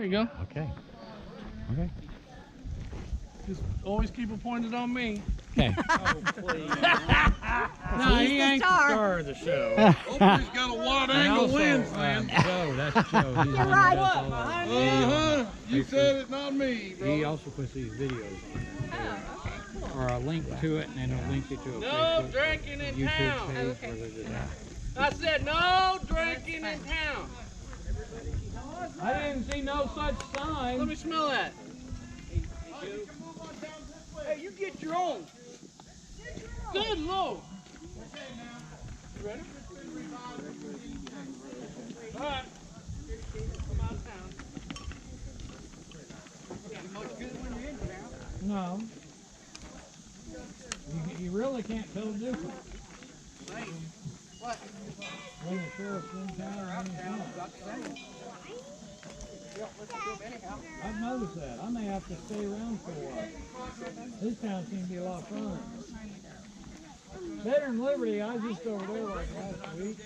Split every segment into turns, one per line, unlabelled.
There you go.
Okay. Okay.
Just always keep it pointed on me.
Okay.
Oh, please.
No,
He's
he
the
ain't
star.
the star of the show.
Hopefully he's got a wide
And
angle
also,
lens, man.
Joe, that's Joe. He's
You're
the one
right.
that does all
Behind
the
me?
Uh-huh. You
videos.
said it, not me, bro.
He also puts these videos on there.
Oh, okay, cool.
Or a link to it, and then it'll link you to a
No
Facebook,
drinking in
YouTube
town.
page
Okay.
where they do that.
I said no drinking in town.
I didn't see no such sign.
Let me smell that. Hey, you get your own. Good Lord. You ready? All right. Come out of town.
No. You really can't tell the difference.
What?
When the sheriff's in town or when he's not. I've noticed that. I may have to stay around for a while. This town seems to be a lot of fun. Better than Liberty, I was just over there like last week.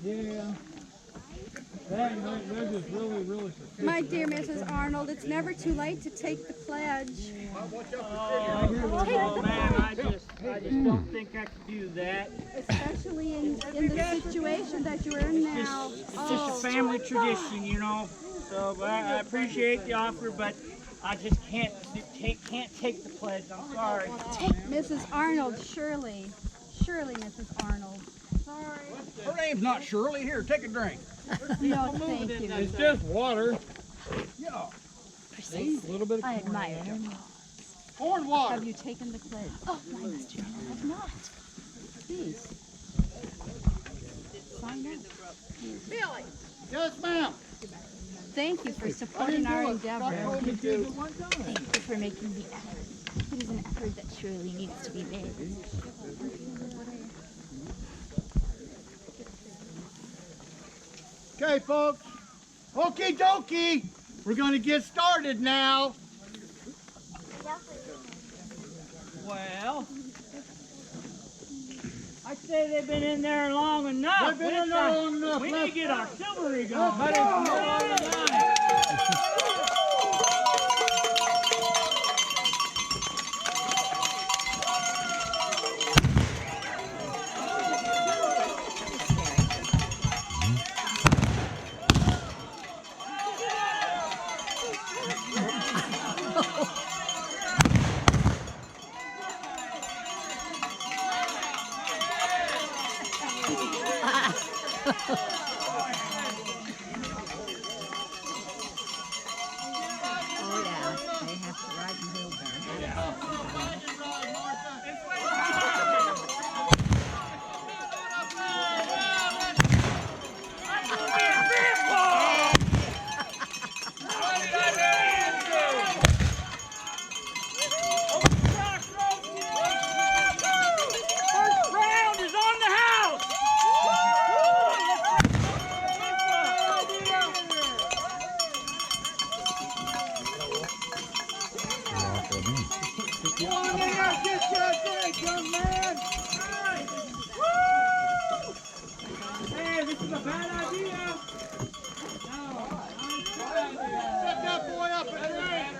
Yeah. They're just really, really suspicious.
My dear Mrs. Arnold, it's never too late to take the pledge.
Oh man, I just don't think I could do that.
Especially in the situation that you're in now.
It's just a family tradition, you know. So I appreciate the offer, but I just can't take the pledge. I'm sorry.
Mrs. Arnold, surely, Mrs. Arnold. Sorry.
Her name's not Shirley. Here, take a drink.
No, thank you.
It's just water.
Yeah.
A little bit of
I
corn.
admire your
Corn water.
Have you taken the pledge? Oh, my Mr. Arnold, I have not. Please. Sign up.
Billy. Yes, ma'am.
Thank you for supporting our endeavor.
You did it one time.
Thank you for making the effort. It is an effort that surely needs to be made.
Okay, folks. Okie dokie. We're going to get started now.
Well, I say they've been in there long enough.
They've been in there long enough.
We need to get our chivalry going.
Let's
But it's
go.
middle of the night.
Oh, yeah. They have to ride in wheelbarrow.
First round is on the house.
Come on in there, get your drink, young man.
Hey, this is a bad idea.
Set that boy up a drink.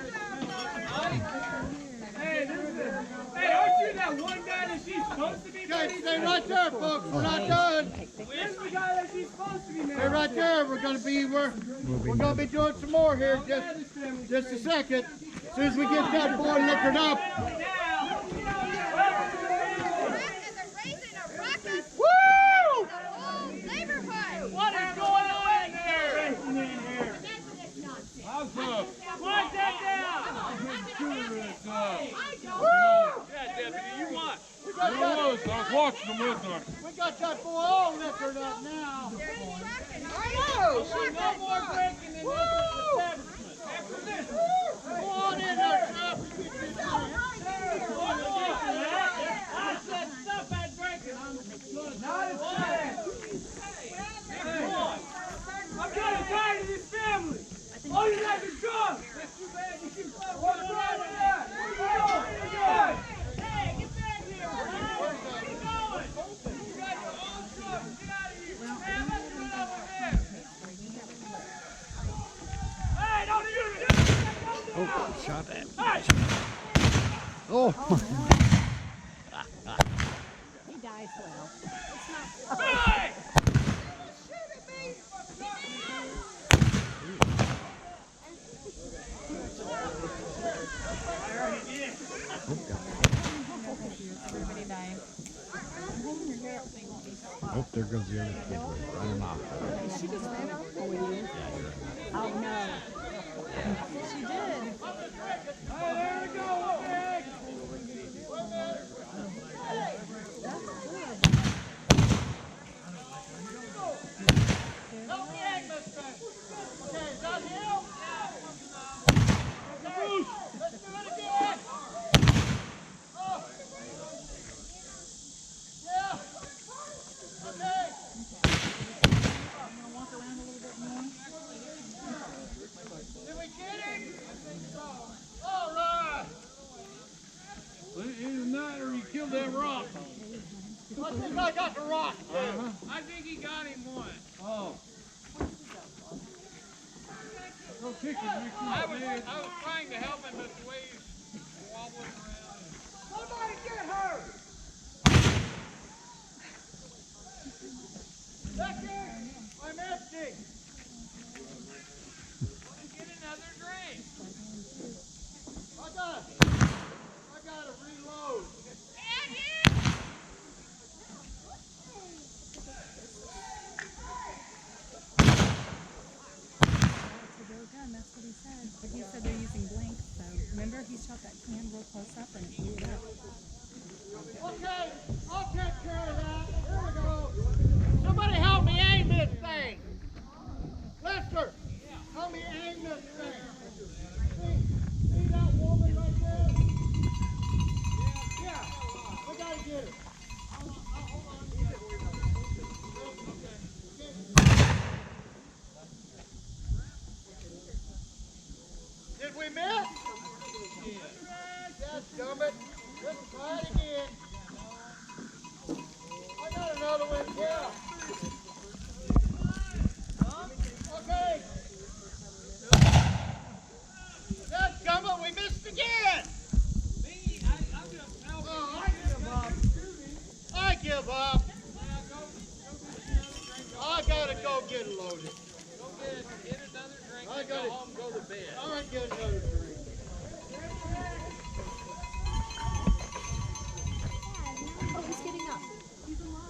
Hey, aren't you that one guy that she's supposed to be?
Okay, stay right there, folks. We're not done.
Where's the guy that she's supposed to be
Stay right there. We're gonna be doing some more here. Just a second. As soon as we get that boy liquored up. Woo!
What is going on here?
How's up?
Quiet that down.
Yeah, deputy, you watch.
We got
I
that,
was watching them with her.
we got that boy all liquored up now.
No more drinking in this establishment.
Go on in there, Jeff.
I said stop that drinking. I'm getting tired of this family. All you guys are drunk. That's too bad. You keep what's wrong with that? Hey, get back here. Where are you going? You got your own truck. Get out of here.
shot at. Oh.
He dies well. Everybody dying.
Oh, there goes the other kid running off.
She just ran off. Oh, it is? Oh, no. She did.
Either that or he killed that rock.
I think I got the rock too.
I think he got him one. Oh. Go kick him, Ricky. I was trying to help him, but the way he's wobbling around.
Somebody get her! Becky, I'm empty.
Get another drink.
I gotta reload.
That's what he said. But he said they're using blanks, so remember he shot that can real close up and it blew it up.
Okay, I'll take care of that. Here we go. Somebody help me aim this thing. Lester, help me aim this thing. See that woman right there? Yeah, we gotta get her. Did we miss? Yes, gummit. Let's try it again. I got another one, yeah. Okay. Yes, gummit, we missed again. Oh, I give up. I give up. I gotta go get loaded.
Go get another drink
I
and go
gotta
home and go to bed.
All right, get another drink.
Oh, he's getting up. He's alive.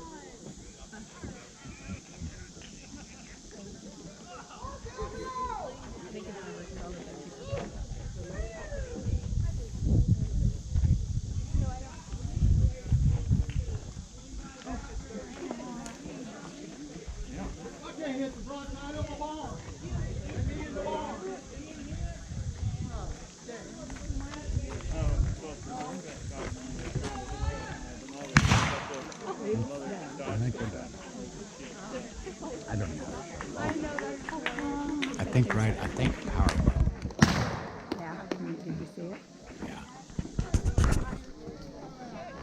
I can't hit the front side of the barn. I need the barn.
I think they're done. I don't know. I think power.